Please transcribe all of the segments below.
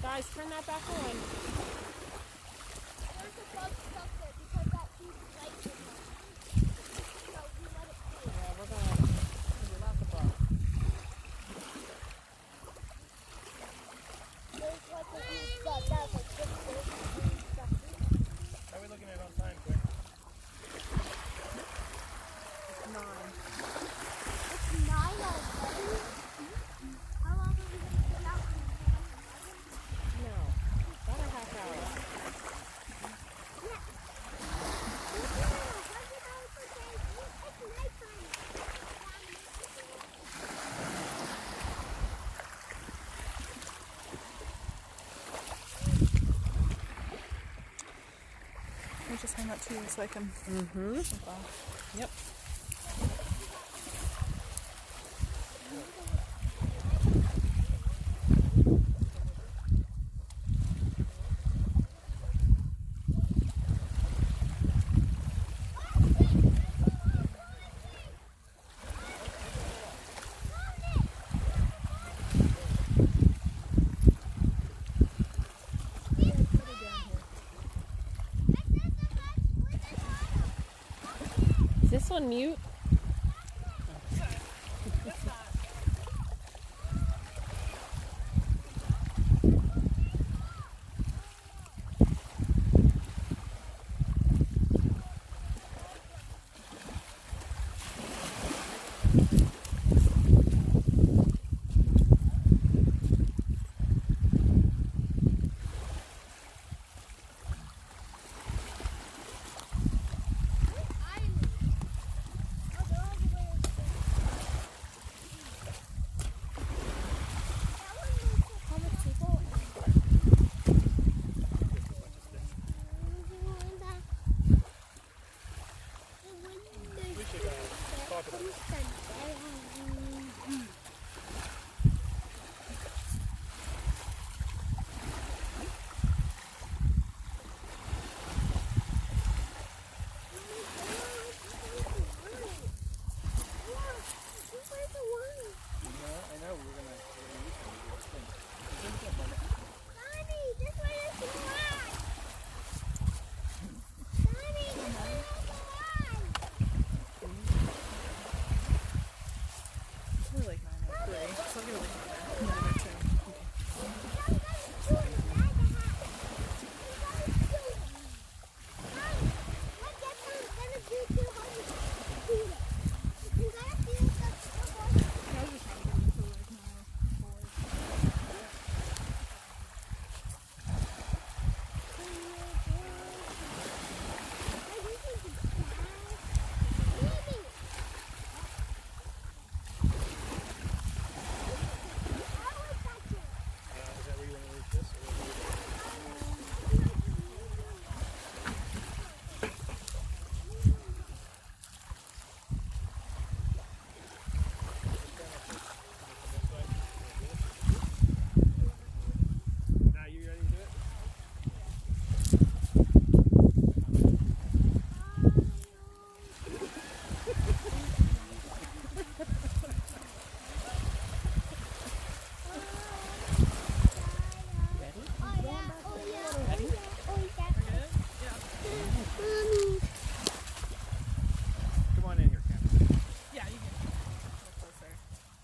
Guys, turn that back on. There's a bug stuck there because that huge light was on. So we let it cool. Yeah, we're gonna lots of bugs. There's like a huge bug that's like this big green stuff. How are we looking at on time, Quinn? It's 9. It's 9 already? How long are we going to sit out here? No, about a half hour. Yeah. It's nighttime. Let me just hang that to you so I can. Yep. Is this one mute?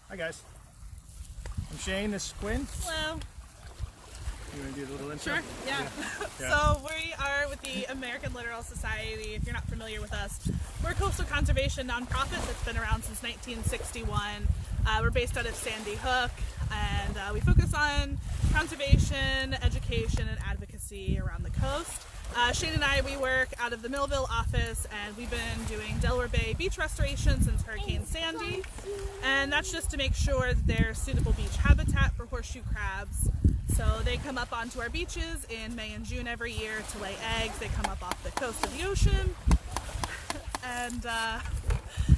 Hi guys. I'm Shane, this is Quinn. Hello. You want to do a little intro? Sure, yeah. Yeah. So we are with the American Littoral Society. If you're not familiar with us, we're a coastal conservation nonprofit that's been around since 1961. We're based out of Sandy Hook, and we focus on conservation, education, and advocacy around the coast. Shane and I, we work out of the Millville office, and we've been doing Delaware Bay beach restoration since Hurricane Sandy, and that's just to make sure that there's suitable beach habitat for horseshoe crabs. So they come up onto our beaches in May and June every year to lay eggs. They come up off the coast of the ocean, and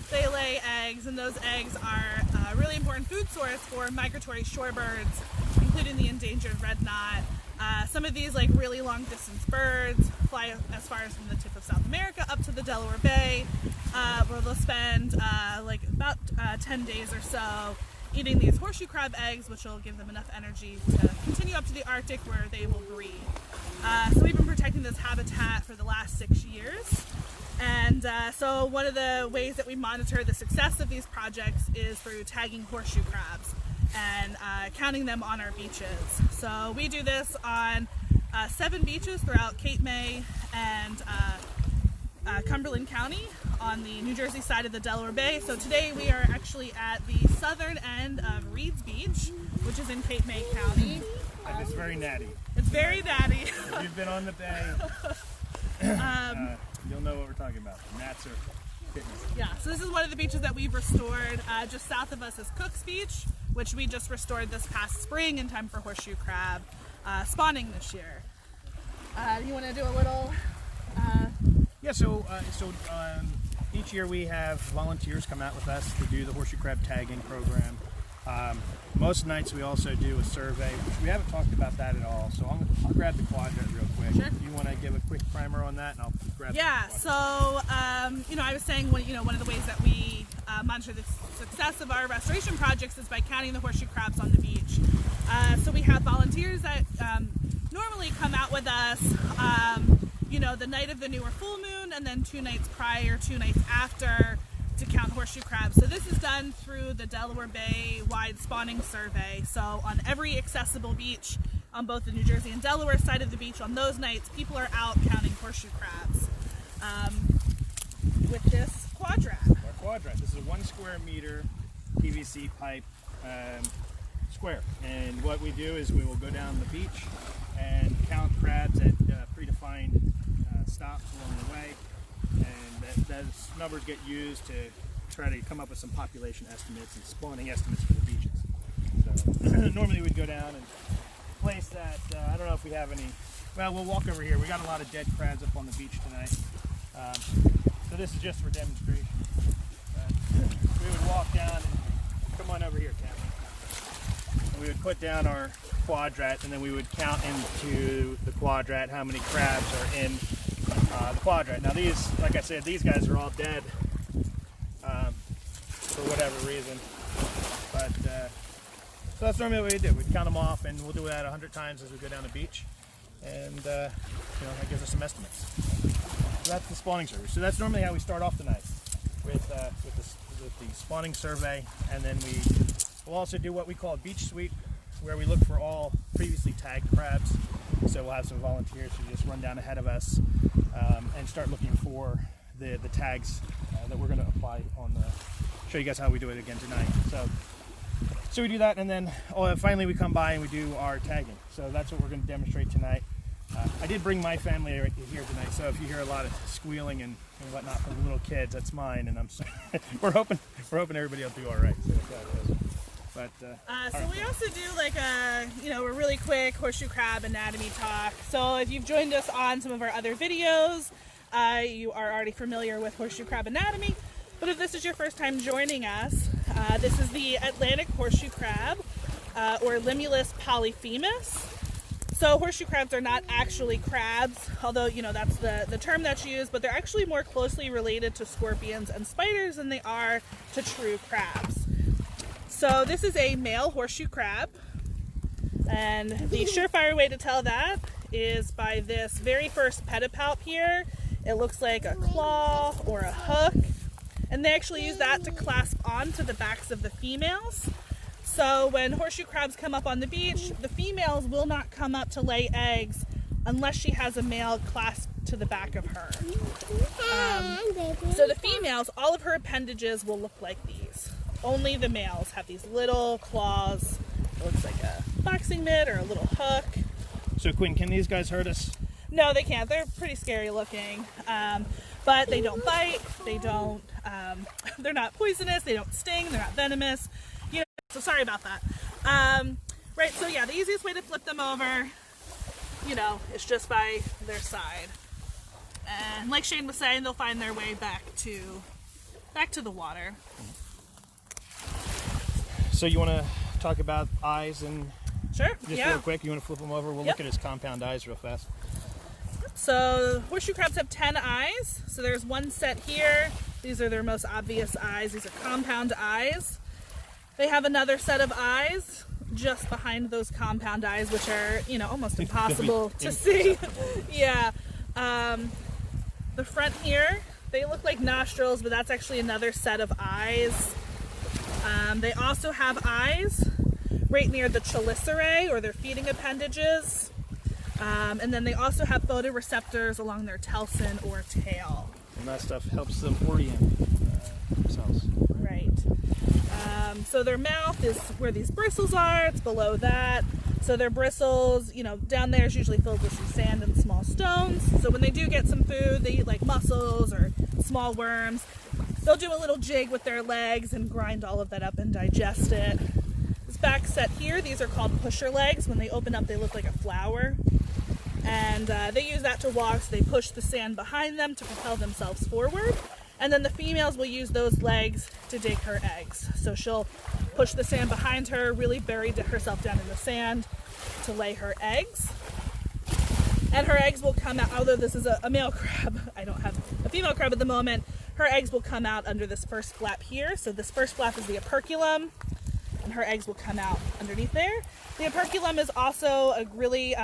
they lay eggs, and those eggs are a really important food source for migratory shorebirds, including the endangered red knot. Some of these really long distance birds fly as far as from the tip of South America up to the Delaware Bay, where they'll spend about 10 days or so eating these horseshoe crab eggs, which will give them enough energy to continue up to the Arctic where they will breed. So we've been protecting this habitat for the last 6 years. And so one of the ways that we monitor the success of these projects is through tagging horseshoe crabs and counting them on our beaches. So we do this on 7 beaches throughout Cape May and Cumberland County on the New Jersey side of the Delaware Bay. So today we are actually at the southern end of Reed's Beach, which is in Cape May County. And it's very natty. It's very natty. If you've been on the bay, you'll know what we're talking about. Gnats are fitness. Yeah, so this is one of the beaches that we've restored. Just south of us is Cook's Beach, which we just restored this past spring in time for horseshoe crab spawning this year. You want to do a little... Yeah, so each year we have volunteers come out with us to do the horseshoe crab tagging program. Most nights we also do a survey, which we haven't talked about that at all. So I'll grab the quadrant real quick. Sure. You want to give a quick primer on that, and I'll grab. Yeah. So I was saying one of the ways that we monitor the success of our restoration projects is by counting the horseshoe crabs on the beach. So we have volunteers that normally come out with us. The night of the new or full moon, and then 2 nights prior, 2 nights after, to count horseshoe crabs. So this is done through the Delaware Bay wide spawning survey. So on every accessible beach on both the New Jersey and Delaware side of the beach, on those nights, people are out counting horseshoe crabs with this quadrant. Our quadrant. This is a 1 square meter PVC pipe square. And what we do is we will go down the beach and count crabs at predefined stops along the way, and those numbers get used to try to come up with some population estimates and spawning estimates for the beaches. So normally we'd go down and place that. I don't know if we have any. Well, we'll walk over here. We got a lot of dead crabs up on the beach tonight, so this is just for demonstration. We would walk down and come on over here, Cam. We would put down our quadrant, and then we would count into the quadrant how many crabs are in the quadrant. Now these, like I said, these guys are all dead for whatever reason. But so that's normally what we do. We'd count them off, and we'll do that 100 times as we go down the beach, and that gives us some estimates. So that's the spawning survey. So that's normally how we start off the night with the spawning survey, and then we'll also do what we call a beach sweep, where we look for all previously tagged crabs. So we'll have some volunteers who just run down ahead of us and start looking for the tags that we're going to apply on the. Show you guys how we do it again tonight. So we do that, and then finally we come by and we do our tagging. So that's what we're going to demonstrate tonight. I did bring my family here tonight, so if you hear a lot of squealing and whatnot from the little kids, that's mine, and I'm sorry. we're hoping everybody will do all right. So that's how it is. But, so we also do like a really quick horseshoe crab anatomy talk. So if you've joined us on some of our other videos, you are already familiar with horseshoe crab anatomy. But if this is your first time joining us, this is the Atlantic horseshoe crab, or Limulus polyphemus. So horseshoe crabs are not actually crabs, although that's the term that's used, but they're actually more closely related to scorpions and spiders than they are to true crabs. So this is a male horseshoe crab, and the surefire way to tell that is by this very first pedipalp here. It looks like a claw or a hook, and they actually use that to clasp onto the backs of the females. So when horseshoe crabs come up on the beach, the females will not come up to lay eggs unless she has a male clasped to the back of her. So the females, all of her appendages will look like these. Only the males have these little claws. It looks like a boxing mitt or a little hook. So Quinn, can these guys hurt us? No, they can't. They're pretty scary looking, but they don't bite. They don't. They're not poisonous. They don't sting. They're not venomous. So sorry about that. Right. So yeah, the easiest way to flip them over, is just by their side. And like Shane was saying, they'll find their way back to the water. So you want to talk about eyes and sure, just real quick, you want to flip them over? We'll look at his compound eyes real fast. So horseshoe crabs have 10 eyes. So there's one set here. These are their most obvious eyes. These are compound eyes. They have another set of eyes just behind those compound eyes, which are, you know, almost impossible to see. Yeah. The front here, they look like nostrils, but that's actually another set of eyes. They also have eyes right near the chelicerae, or their feeding appendages. And then they also have photoreceptors along their telson or tail. And that stuff helps them orient themselves. Right. So their mouth is where these bristles are. It's below that. So their bristles, you know, down there is usually filled with some sand and small stones. So when they do get some food, they eat like mussels or small worms. They'll do a little jig with their legs and grind all of that up and digest it. This back set here, these are called pusher legs. When they open up, they look like a flower. And they use that to walk, so they push the sand behind them to propel themselves forward. And then the females will use those legs to dig her eggs. So she'll push the sand behind her, really bury herself down in the sand to lay her eggs. And her eggs will come out, although this is a male crab, I don't have a female crab at the moment, her eggs will come out under this first flap here. So this first flap is the operculum, and her eggs will come out underneath there. The operculum is also a really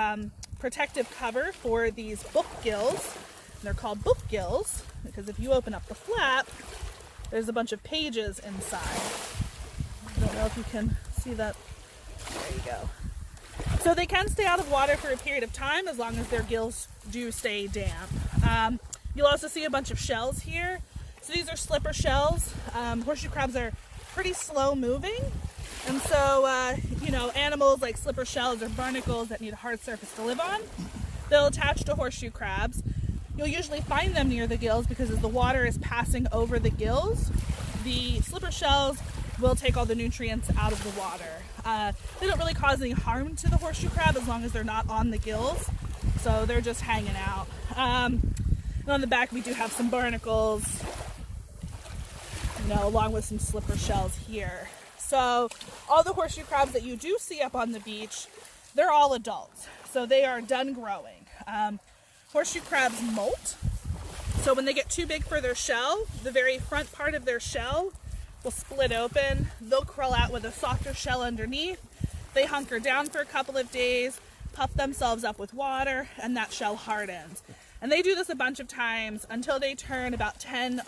protective cover for these book gills. They're called book gills because if you open up the flap, there's a bunch of pages inside. I don't know if you can see that. There you go. So they can stay out of water for a period of time as long as their gills do stay damp. You'll also see a bunch of shells here. So these are slipper shells. Horseshoe crabs are pretty slow moving. And so, you know, animals like slipper shells or barnacles that need a hard surface to live on, they'll attach to horseshoe crabs. You'll usually find them near the gills because as the water is passing over the gills, the slipper shells will take all the nutrients out of the water. They don't really cause any harm to the horseshoe crab as long as they're not on the gills. So they're just hanging out. And on the back we do have some barnacles, you know, along with some slipper shells here. So all the horseshoe crabs that you do see up on the beach, they're all adults. So they are done growing. Horseshoe crabs molt. So when they get too big for their shell, the very front part of their shell will split open. They'll crawl out with a softer shell underneath. They hunker down for a couple of days, puff themselves up with water, and that shell hardens. And they do this a bunch of times until they turn about 10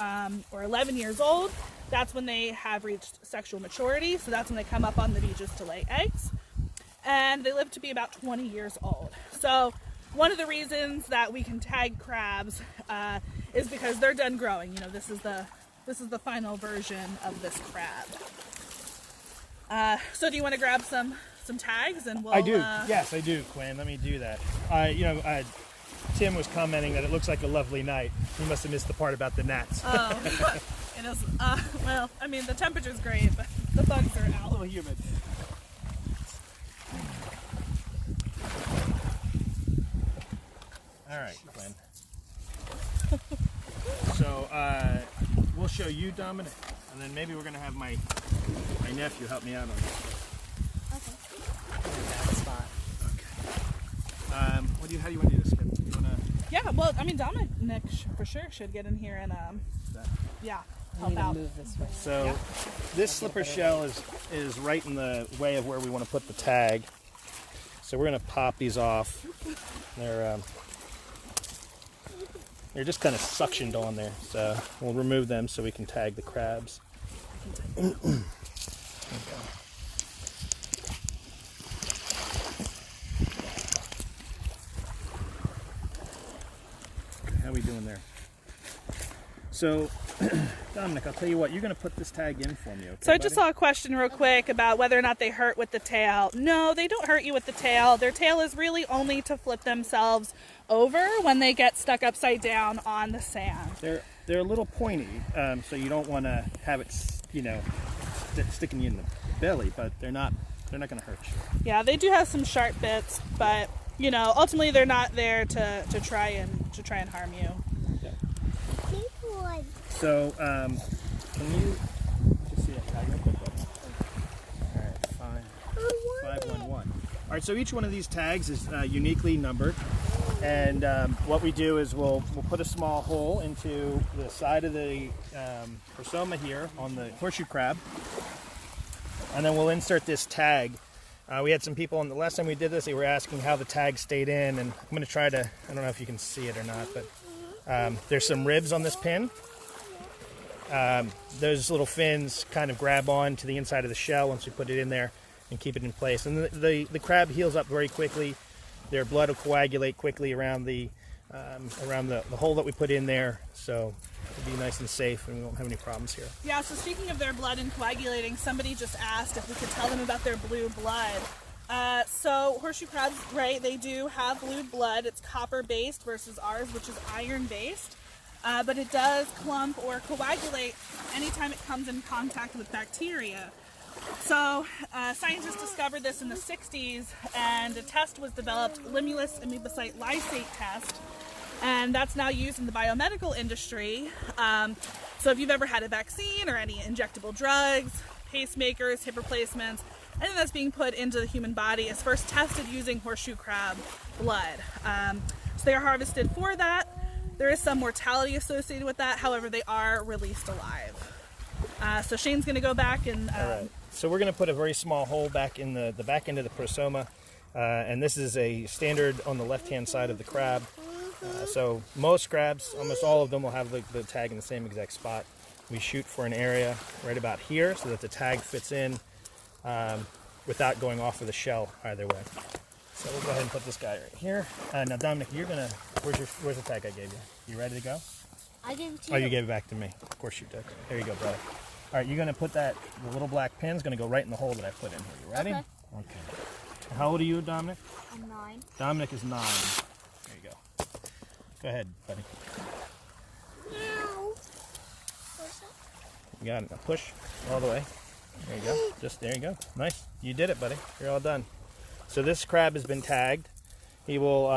or 11 years old. That's when they have reached sexual maturity. So that's when they come up on the beaches to lay eggs. And they live to be about 20 years old. So one of the reasons that we can tag crabs is because they're done growing. You know, this is the final version of this crab. So do you want to grab some tags and we'll... I do. Yes, I do, Quinn. Let me do that. Tim was commenting that it looks like a lovely night. He must have missed the part about the gnats. Oh, it is. Well, I mean, the temperature's great, but the bugs are out. A little humid. All right, Quinn. So we'll show you, Dominic, and then maybe we're going to have my nephew help me out on this. That spot. Okay. How do you want to do this, Quinn? You want to... Yeah, well, I mean, Dominic for sure should get in here and, yeah, I help need to out. move this way. So this slipper shell is right in the way of where we want to put the tag. So we're going to pop these off. They're just kind of suctioned on there. So we'll remove them so we can tag the crabs. Okay. How are we doing there? So, Dominic, I'll tell you what, you're going to put this tag in for me, okay? So I just saw a question real quick about whether or not they hurt with the tail. No, they don't hurt you with the tail. Their tail is really only to flip themselves over when they get stuck upside down on the sand. They're a little pointy, so you don't want to have it, you know, sticking you in the belly, but they're not going to hurt you. Yeah, they do have some sharp bits, but you know, ultimately they're not there to try and harm you. Yeah. Big one. So, can you just see that tag real quick? All right, 511. All right, so each one of these tags is uniquely numbered, and what we do is we'll put a small hole into the side of the prosoma here on the horseshoe crab, and then we'll insert this tag. We had some people on the last time we did this, they were asking how the tag stayed in, and I'm going to try to, I don't know if you can see it or not, but there's some ribs on this pin. Those little fins kind of grab on to the inside of the shell once we put it in there and keep it in place. And the crab heals up very quickly. Their blood will coagulate quickly around the hole that we put in there, so it'll be nice and safe and we won't have any problems here. Yeah, so speaking of their blood and coagulating, somebody just asked if we could tell them about their blue blood. So horseshoe crabs, right, they do have blue blood. It's copper-based versus ours, which is iron-based. But it does clump or coagulate anytime it comes in contact with bacteria. So scientists discovered this in the 60s, and a test was developed, Limulus amoebocyte lysate test, and that's now used in the biomedical industry. So if you've ever had a vaccine or any injectable drugs, pacemakers, hip replacements, anything that's being put into the human body is first tested using horseshoe crab blood. So they are harvested for that. There is some mortality associated with that, however, they are released alive. So Shane's going to go back and... All right. So we're going to put a very small hole back in the back end of the prosoma, and this is a standard on the left-hand side of the crab. So most crabs, almost all of them, will have the tag in the same exact spot. We shoot for an area right about here so that the tag fits in without going off of the shell either way. So we'll go ahead and put this guy right here. Now Dominic, you're gonna, where's the tag I gave you? You ready to go? I gave it to you. Oh, you gave it back to me. Of course you did. There you go, brother. All right, you're gonna put that, the little black pin's gonna go right in the hole that I put in here. You ready? Okay. Okay. How old are you, Dominic? I'm 9. Dominic is 9. There you go. Go ahead, buddy. Ow. You got it. Now push all the way. There you go. Just there you go. Nice. You did it, buddy. You're all done. So this crab has been tagged. He will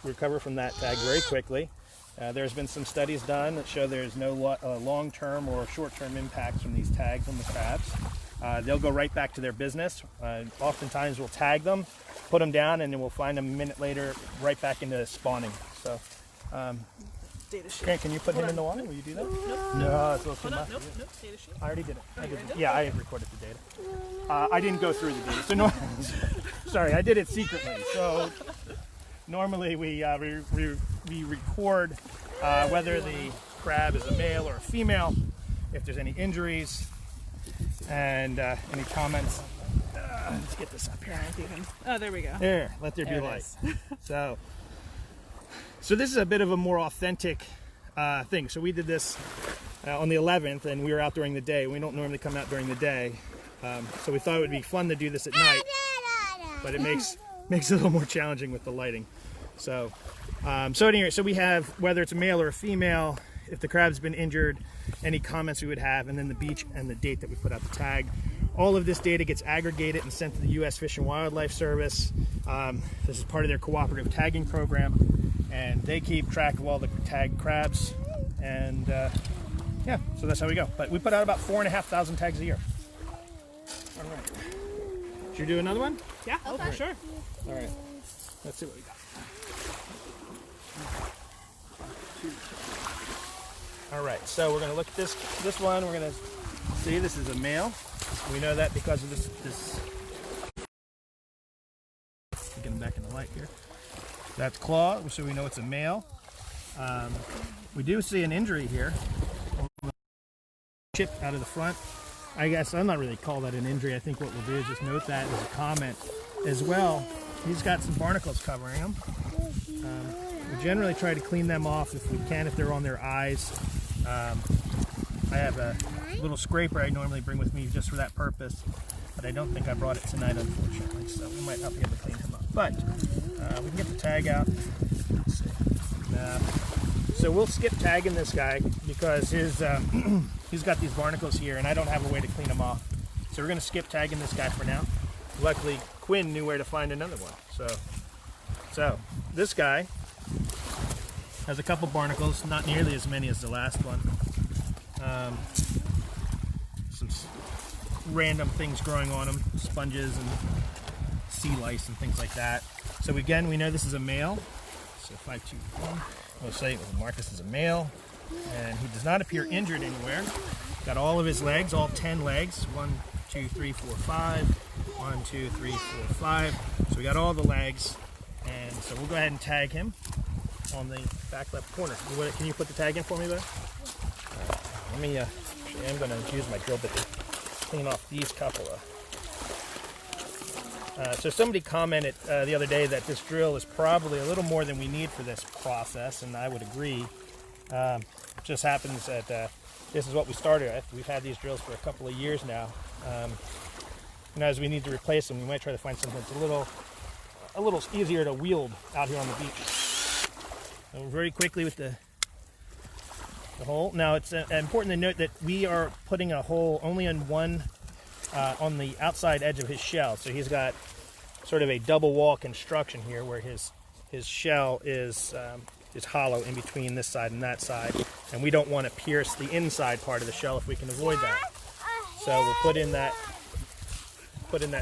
recover from that tag very quickly. There's been some studies done that show there's no long-term or short-term impacts from these tags on the crabs. They'll go right back to their business. Oftentimes we'll tag them, put them down, and then we'll find them a minute later right back into spawning. So, Data sheet. Grant, can you put him in the water? Will you do that? Nope. No, it's a little too Hold on. much. Nope. Data sheet. I already did it. Oh, you already did? Yeah, I recorded the data. I didn't go through the data. So no, sorry, I did it secretly. So normally we record whether the crab is a male or a female, if there's any injuries, and any comments. Let's get this up here. Oh, there we go. There, let there be light. So this is a bit of a more authentic thing. So we did this on the 11th, and we were out during the day. We don't normally come out during the day, so we thought it would be fun to do this at night, but it makes it a little more challenging with the lighting. So, anyway, so we have whether it's a male or a female, if the crab's been injured, any comments we would have, and then the beach and the date that we put out the tag. All of this data gets aggregated and sent to the U.S. Fish and Wildlife Service. This is part of their cooperative tagging program, and they keep track of all the tagged crabs, and yeah, so that's how we go. But we put out about 4,500 tags a year. All right. Should you do another one? Yeah, oh, for sure. All right. Let's see what we got. All right, so we're going to look at this one. We're going to see this is a male. We know that because of this. Get him back in the light here. That's claw, so we know it's a male. We do see an injury here. Chip out of the front. I guess I'm not really call that an injury. I think what we'll do is just note that as a comment as well. He's got some barnacles covering him. We generally try to clean them off if we can, if they're on their eyes. I have a little scraper I normally bring with me just for that purpose, but I don't think I brought it tonight, unfortunately, so we might not be able to clean him up. But we can get the tag out. Let's see. So we'll skip tagging this guy because his he's got these barnacles here, and I don't have a way to clean them off. So we're going to skip tagging this guy for now. Luckily, Quinn knew where to find another one. So this guy has a couple barnacles, not nearly as many as the last one. Some random things growing on them, sponges and sea lice and things like that. So again, we know this is a male. So 521, we'll say we'll mark this as a male. and he does not appear injured anywhere. Got all of his legs, all 10 legs. 1, 2, 3, 4, 5. 1, 2, 3, 4, 5. So we got all the legs, and so we'll go ahead and tag him on the back left corner. Can you put the tag in for me, bud? Let me. Actually, I'm going to use my drill bit to clean off these couple of. So somebody commented the other day that this drill is probably a little more than we need for this process, and I would agree. It just happens that this is what we started with. We've had these drills for a couple of years now. And as we need to replace them, we might try to find something that's a little easier to wield out here on the beach. So very quickly with the hole. Now it's important to note that we are putting a hole only on one. On the outside edge of his shell, so he's got sort of a double wall construction here, where his shell is hollow in between this side and that side, and we don't want to pierce the inside part of the shell if we can avoid that. So we'll put in that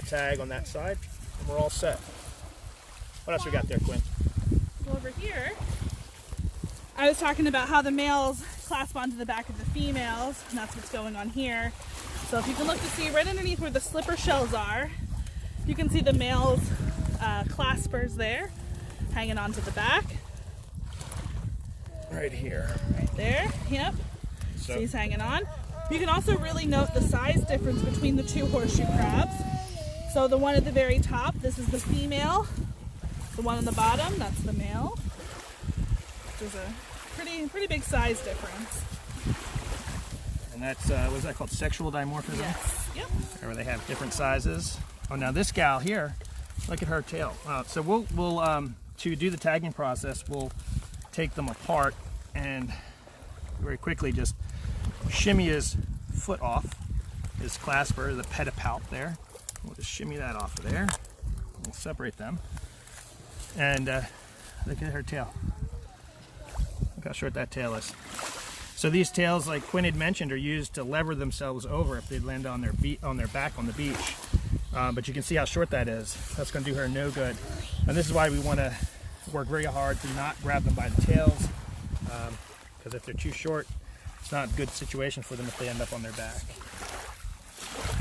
tag on that side, and we're all set. What else we got there, Quinn? Well, over here, I was talking about how the males clasp onto the back of the females, and that's what's going on here. So if you can look to see right underneath where the slipper shells are, you can see the male's claspers there, hanging onto the back. Right here. Right there, yep. So he's hanging on. You can also really note the size difference between the two horseshoe crabs. So the one at the very top, this is the female. The one on the bottom, that's the male. There's a pretty big size difference. And that's, what is that called, sexual dimorphism? Yes. Yep. Where they have different sizes. Oh, now this gal here, look at her tail. So we'll to do the tagging process, we'll take them apart and very quickly just shimmy his foot off, his clasper, the pedipalp there. We'll just shimmy that off of there. We'll separate them. And look at her tail. Look how short that tail is. So these tails, like Quinn had mentioned, are used to lever themselves over if they land on their back on the beach. But you can see how short that is. That's going to do her no good. And this is why we want to work very hard to not grab them by the tails, because if they're too short, it's not a good situation for them if they end up on their back.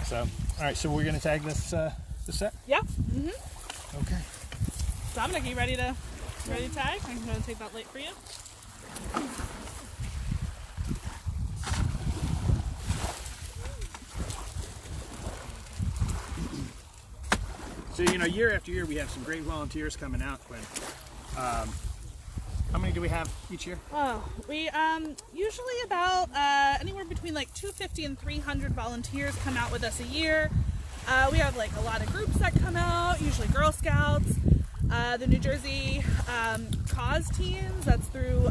So, all right. So we're going to tag this set. Yeah. Mm-hmm. Okay. Dominic, you ready to tag? I'm going to take that light for you. So, you know, year after year we have some great volunteers coming out, Quinn. How many do we have each year? Oh, we usually about anywhere between like 250 and 300 volunteers come out with us a year. We have like a lot of groups that come out, usually Girl Scouts, the New Jersey cause teams, that's through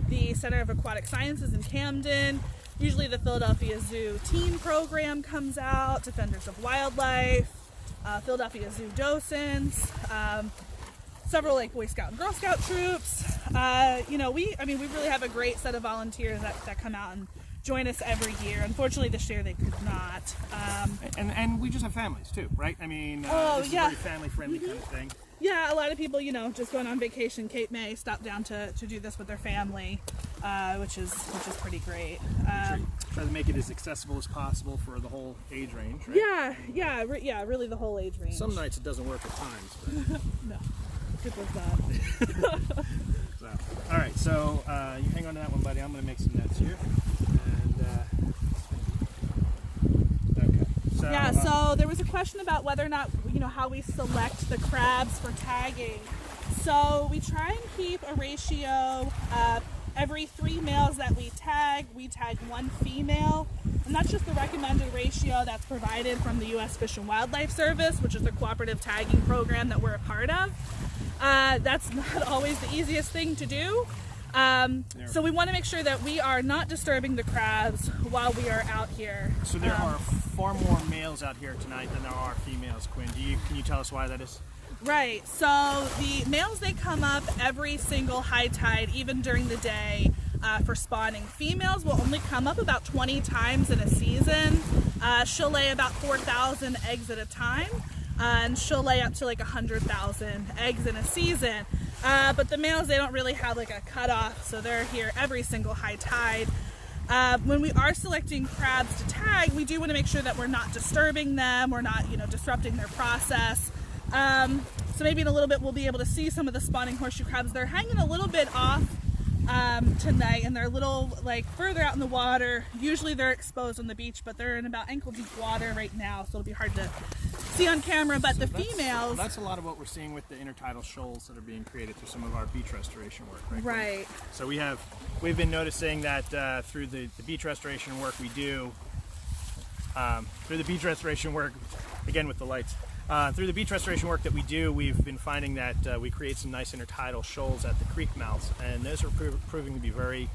the Center of Aquatic Sciences in Camden. Usually the Philadelphia Zoo teen program comes out, Defenders of Wildlife, Philadelphia Zoo docents, several like Boy Scout and Girl Scout troops. You know, we really have a great set of volunteers that come out and join us every year. Unfortunately, this year they could not. And we just have families too, right? I mean, this is a very family-friendly kind of thing. Yeah, a lot of people, you know, just going on vacation, Cape May, stop down to do this with their family, which is pretty great. Try to make it as accessible as possible for the whole age range, right? Yeah, really the whole age range. Some nights it doesn't work at times, but no, it does not. So, all right, so you hang on to that one, buddy. I'm going to make some nets here. And okay. So, yeah. So there was a question about whether or not, you know, how we select the crabs for tagging. So we try and keep a ratio. Every 3 males that we tag 1 female. And that's just the recommended ratio that's provided from the U.S. Fish and Wildlife Service, which is a cooperative tagging program that we're a part of. That's not always the easiest thing to do. So we want to make sure that we are not disturbing the crabs while we are out here. So there are far more males out here tonight than there are females, Quinn. Can you tell us why that is? Right, so the males, they come up every single high tide, even during the day, for spawning. Females will only come up about 20 times in a season. She'll lay about 4,000 eggs at a time. and she'll lay up to like 100,000 eggs in a season. But the males, they don't really have like a cutoff, so they're here every single high tide. When we are selecting crabs to tag, we do want to make sure that we're not disturbing them, we're not, disrupting their process. So maybe in a little bit we'll be able to see some of the spawning horseshoe crabs. They're hanging a little bit off tonight, and they're a little like further out in the water. Usually they're exposed on the beach, but they're in about ankle deep water right now, so it'll be hard to see on camera. But so the females, that's a lot of what we're seeing with the intertidal shoals that are being created through some of our beach restoration work, right? Right. So we've been noticing that through the beach restoration work we do, through the beach restoration work, again with the lights, through the beach restoration work that we do, we've been finding that we create some nice intertidal shoals at the creek mouths, and those are proving to be very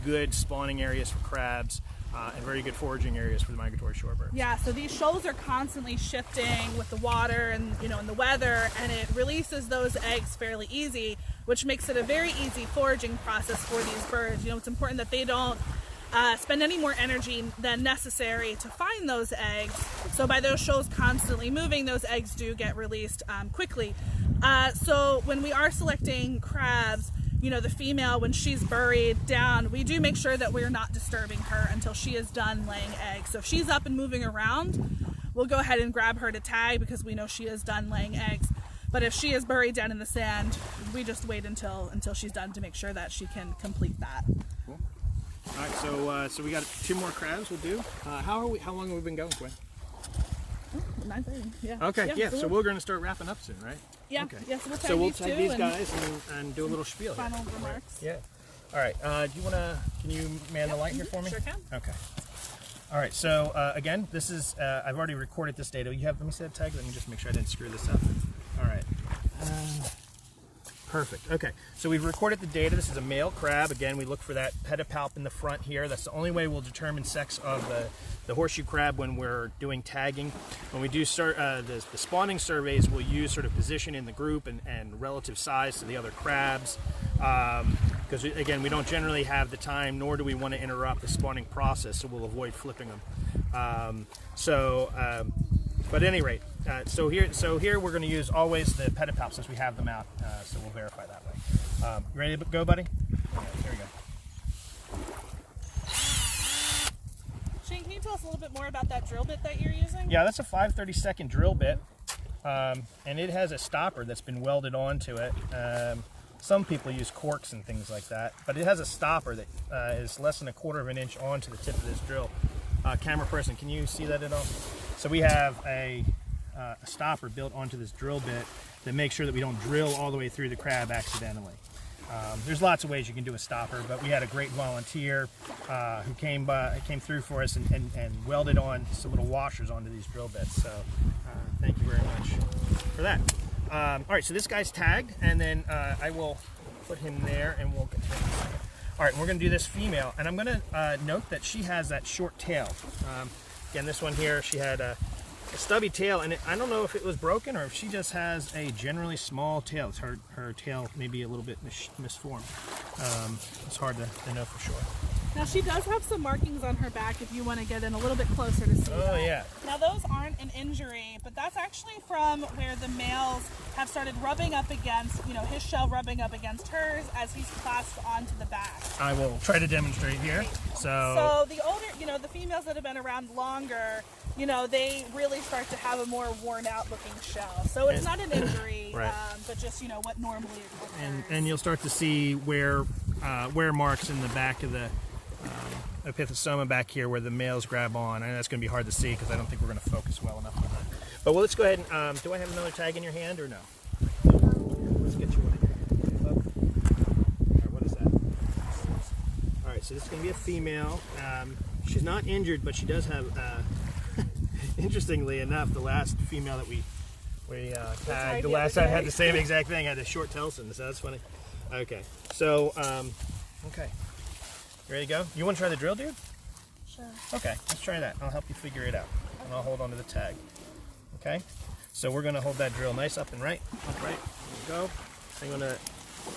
good spawning areas for crabs and very good foraging areas for the migratory shorebirds. Yeah, so these shoals are constantly shifting with the water and and the weather, and it releases those eggs fairly easy, which makes it a very easy foraging process for these birds. It's important that they don't spend any more energy than necessary to find those eggs. So by those shoals constantly moving, those eggs do get released quickly. So when we are selecting crabs, the female, when she's buried down, we do make sure that we're not disturbing her until she is done laying eggs. So if she's up and moving around, we'll go ahead and grab her to tag because we know she is done laying eggs. But if she is buried down in the sand, we just wait until she's done to make sure that she can complete that. Cool. All right, so we got 2 more crabs we'll do. How long have we been going, Quinn? 9:30. Yeah. Okay. Yeah. So we're going to start wrapping up soon, right? Yeah. Okay. Yeah. So we'll tag these guys and do a little spiel. Final remarks. Yeah. All right. Can you man the light here for me? Sure can. Okay. All right. So again, this is I've already recorded this data. Let me see that tag. Let me just make sure I didn't screw this up. All right. Perfect. Okay, so we've recorded the data. This is a male crab. Again, we look for that pedipalp in the front here. That's the only way we'll determine sex of the horseshoe crab when we're doing tagging. When we do the spawning surveys, we'll use sort of position in the group and relative size to the other crabs. Because again, we don't generally have the time, nor do we want to interrupt the spawning process, so we'll avoid flipping them. But at any rate, so here we're going to use always the pedipalp since we have them out, so we'll verify that way. You ready to go, buddy? All right, here we go. Shane, can you tell us a little bit more about that drill bit that you're using? Yeah, that's a 5/32 drill bit, and it has a stopper that's been welded onto it. Some people use corks and things like that, but it has a stopper that is less than 1/4 of an inch onto the tip of this drill. Camera person, can you see that at all? So we have a stopper built onto this drill bit that makes sure that we don't drill all the way through the crab accidentally. There's lots of ways you can do a stopper, but we had a great volunteer who came through for us and welded on some little washers onto these drill bits. So thank you very much for that. All right, so this guy's tagged, and then I will put him there, and we'll get to him in a second. All right, we're going to do this female, and I'm going to note that she has that short tail. Again, this one here, she had a stubby tail, and I don't know if it was broken or if she just has a generally small tail. It's her tail may be a little bit misformed. It's hard to know for sure. Now she does have some markings on her back if you want to get in a little bit closer to see that. Yeah. Now those aren't an injury, but that's actually from where the males have started rubbing up against, his shell rubbing up against hers as he's clasped onto the back. I will try to demonstrate here. So the older, the females that have been around longer, they really start to have a more worn out looking shell. So it's not an injury, right. But just, what normally occurs. And you'll start to see wear marks in the back of the epithosoma back here where the males grab on. I know that's going to be hard to see because I don't think we're going to focus well enough on that. But let's go ahead and, do I have another tag in your hand or no? Let's get you one in here. All right, what is that? All right, so this is going to be a female. She's not injured, but she does have, interestingly enough, the last female that we tagged the last time had the same exact thing, had a short telson, so that's funny. Okay, so, okay. You ready to go? You want to try the drill, dude? Sure. Okay, let's try that. I'll help you figure it out. And I'll hold on to the tag. Okay? So we're going to hold that drill nice up and right. Upright. There we go.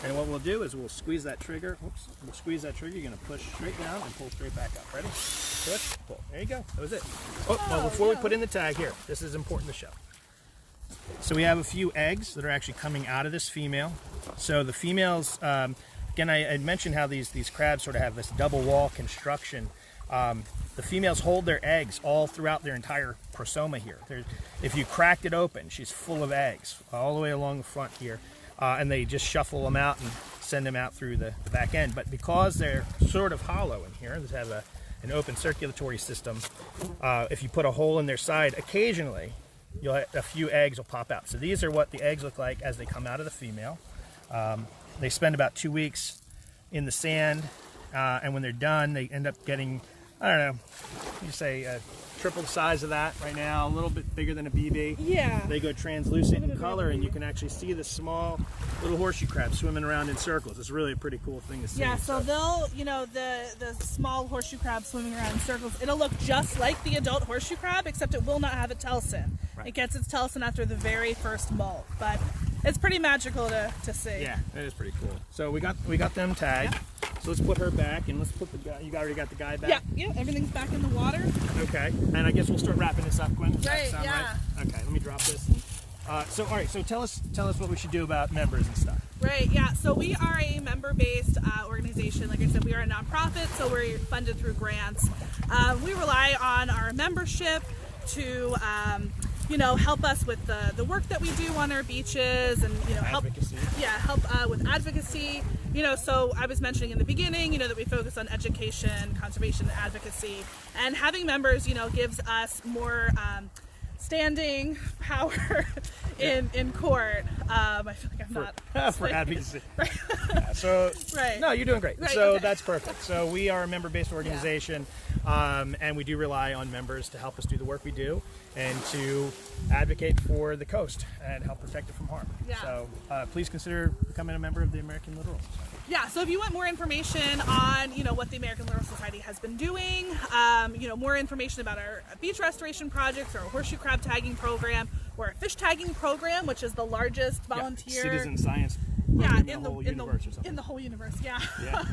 And what we'll do is we'll squeeze that trigger. Oops. We'll squeeze that trigger. You're going to push straight down and pull straight back up. Ready? Push, pull. There you go. That was it. Oh, well, before we put in the tag, here. This is important to show. So we have a few eggs that are actually coming out of this female. So the females, again, I mentioned how these crabs sort of have this double wall construction. The females hold their eggs all throughout their entire prosoma here. If you cracked it open, she's full of eggs all the way along the front here. And they just shuffle them out and send them out through the back end. But because they're sort of hollow in here, they have an open circulatory system. If you put a hole in their side, occasionally a few eggs will pop out. So these are what the eggs look like as they come out of the female. They spend about 2 weeks in the sand, and when they're done, they end up getting, I don't know, you say triple the size of that right now, a little bit bigger than a BB. Yeah. They go translucent in color, and you can actually see the small little horseshoe crabs swimming around in circles. It's really a pretty cool thing to see. Yeah, so they'll, you know, the small horseshoe crab swimming around in circles, it'll look just like the adult horseshoe crab, except it will not have a telson. Right. It gets its telson after the very first molt, but it's pretty magical to see. Yeah, it is pretty cool. So we got them tagged. Yep. So let's put her back, and let's put the guy. You already got the guy back. Yeah, everything's back in the water. Okay, and I guess we'll start wrapping this up, Quinn. Does right. that sound Yeah. Right? Okay, let me drop this. So all right. So tell us what we should do about members and stuff. Right. Yeah. So we are a member-based organization. Like I said, we are a nonprofit, so we're funded through grants. We rely on our membership to you know, help us with the work that we do on our beaches, and you know, help with advocacy. You know, so I was mentioning in the beginning, you know, that we focus on education, conservation, and advocacy, and having members, you know, gives us more standing power in court. I feel like I'm not for advocacy. Right. Yeah, so right. No, you're doing great. Right, so okay. That's perfect. So we are a member-based organization, and we do rely on members to help us do the work we do and to advocate for the coast and help protect it from harm. Yeah. So please consider becoming a member of the American Littoral Society. Yeah, so if you want more information on, you know, what the American Littoral Society has been doing, you know, more information about our beach restoration projects, or our horseshoe crab tagging program, or our fish tagging program, which is the largest volunteer citizen science program in the whole universe or something. In the whole universe, yeah. Yeah.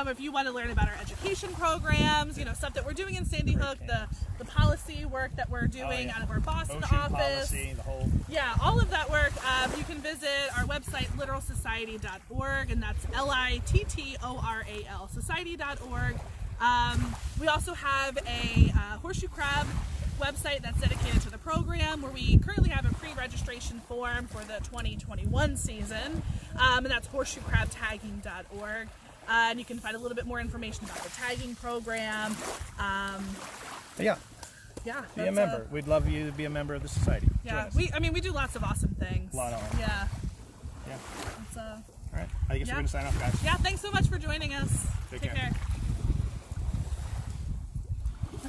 If you want to learn about our education programs, you know, stuff that we're doing in Sandy Hook, the policy work that we're doing out of our Boston Ocean office. Policy, the whole... Yeah, all of that work, you can visit our website, littoralsociety.org, and that's LITTORAL, society.org. We also have a horseshoe crab website that's dedicated to the program, where we currently have a pre-registration form for the 2021 season, and that's horseshoecrabtagging.org. And you can find a little bit more information about the tagging program. Yeah. Yeah. Be a member. We'd love you to be a member of the society. Yeah. We do lots of awesome things. A lot of them. Yeah. Yeah. All right. I guess we're going to sign off, guys. Yeah. Thanks so much for joining us. Take care.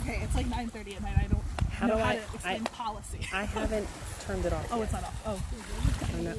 Okay, it's like 9:30 at night. I don't know how to explain policy. I haven't turned it off. Oh, it's not off. Oh. I'm not.